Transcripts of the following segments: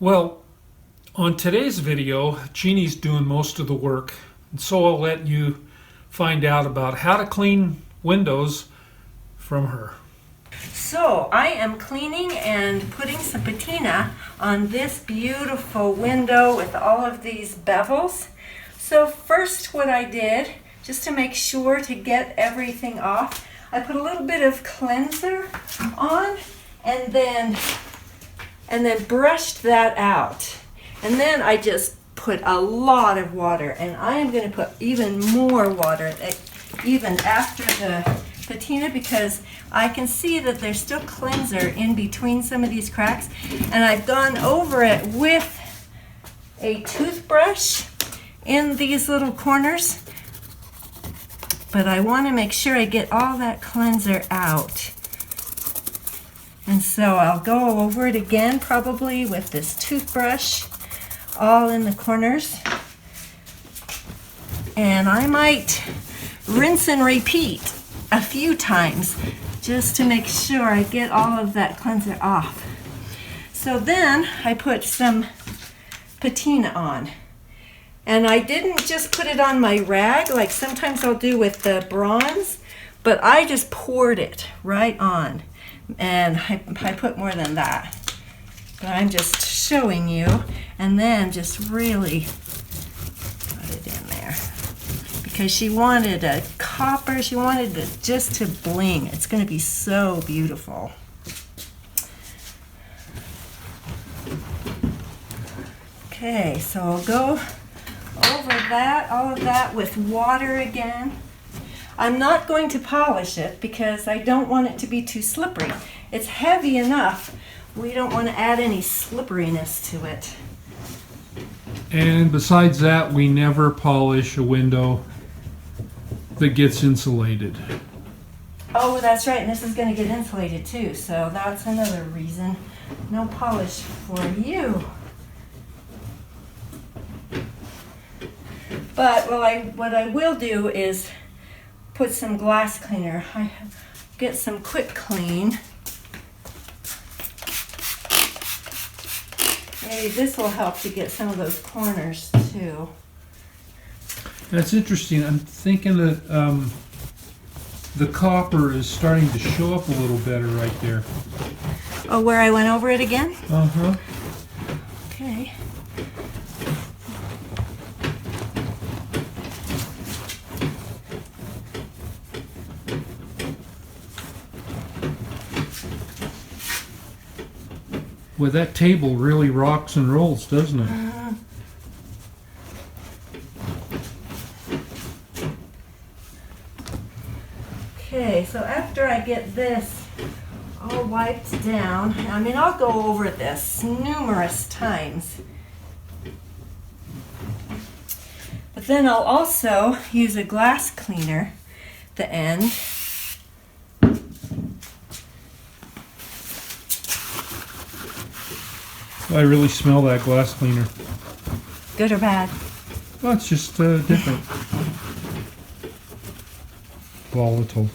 Well, on today's video, Jeannie's doing most of the work, and so I'll let you find out about how to clean windows from her. So I am cleaning and putting some patina on this beautiful window with all of these bevels. So first what I did, just to make sure to get everything off, I put a little bit of cleanser on and then brushed that out. And then I just put a lot of water, and I am going to put even more water even after the patina, because I can see that there's still cleanser in between some of these cracks, and I've gone over it with a toothbrush in these little corners, but I want to make sure I get all that cleanser out. And so I'll go over it again, probably with this toothbrush, all in the corners. And I might rinse and repeat a few times just to make sure I get all of that cleanser off. So then I put some patina on. And I didn't just put it on my rag like sometimes I'll do with the bronze, but I just poured it right on. And I put more than that. But I'm just showing you, and then just really put it in there. Because she wanted a copper, she wanted it just to bling. It's going to be so beautiful. Okay, so I'll go over that, all of that with water again. I'm not going to polish it because I don't want it to be too slippery. It's heavy enough. We don't want to add any slipperiness to it. And besides that, we never polish a window that gets insulated. Oh, that's right, and this is going to get insulated too, so that's another reason. No polish for you. But what I will do is put some glass cleaner. I get some quick clean. Maybe this will help to get some of those corners too. That's interesting. I'm thinking that the copper is starting to show up a little better right there. Oh, where I went over it again? Uh-huh. Okay. Well, that table really rocks and rolls, doesn't it? Okay, so after I get this all wiped down, I mean, I'll go over this numerous times. But then I'll also use a glass cleaner at the end. I really smell that glass cleaner. Good or bad? Well, it's just different. Volatile.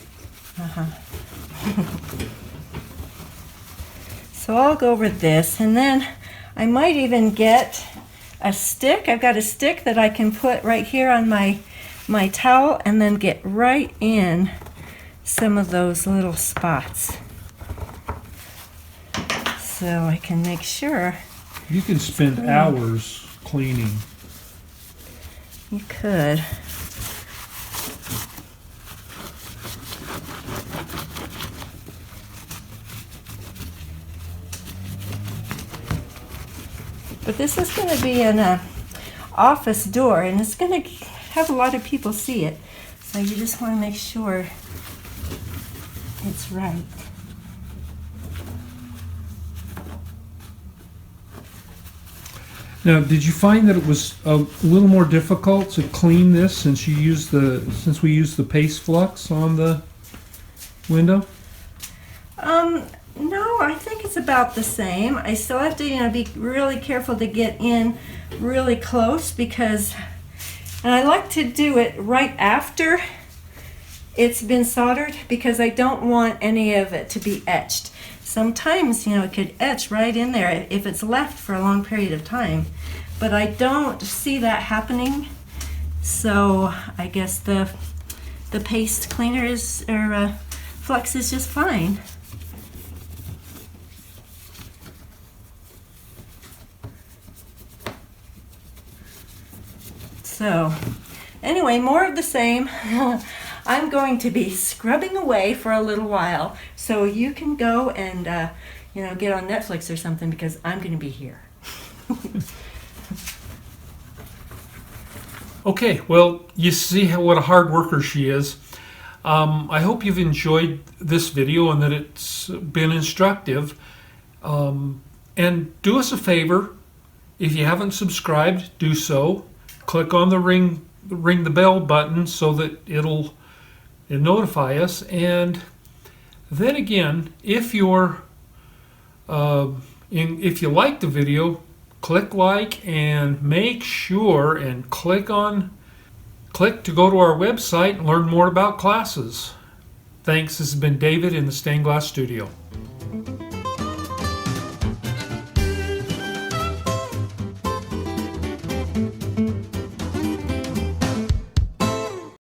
So I'll go over this, and then I might even get a stick. I've got a stick that I can put right here on my towel and then get right in some of those little spots. So I can make sure. You can spend hours cleaning. You could. But this is going to be an office door, and it's going to have a lot of people see it. So you just want to make sure it's right. Now, did you find that it was a little more difficult to clean this since we used the paste flux on the window? No, I think it's about the same. I still have to, be really careful to get in really close because, and I like to do it right after it's been soldered because I don't want any of it to be etched. sometimes, it could etch right in there if it's left for a long period of time. But I don't see that happening, so I guess the paste cleaner flux is just fine. So anyway, more of the same. I'm going to be scrubbing away for a little while, so you can go and get on Netflix or something, because I'm going to be here. Okay, well, you see what a hard worker she is. I hope you've enjoyed this video and that it's been instructive. And do us a favor, if you haven't subscribed, do so. Click on the ring the bell button so that it'll notify us. And then again, if you like the video, click like and make sure and click to go to our website and learn more about classes. Thanks. This has been David in the Stained Glass Studio.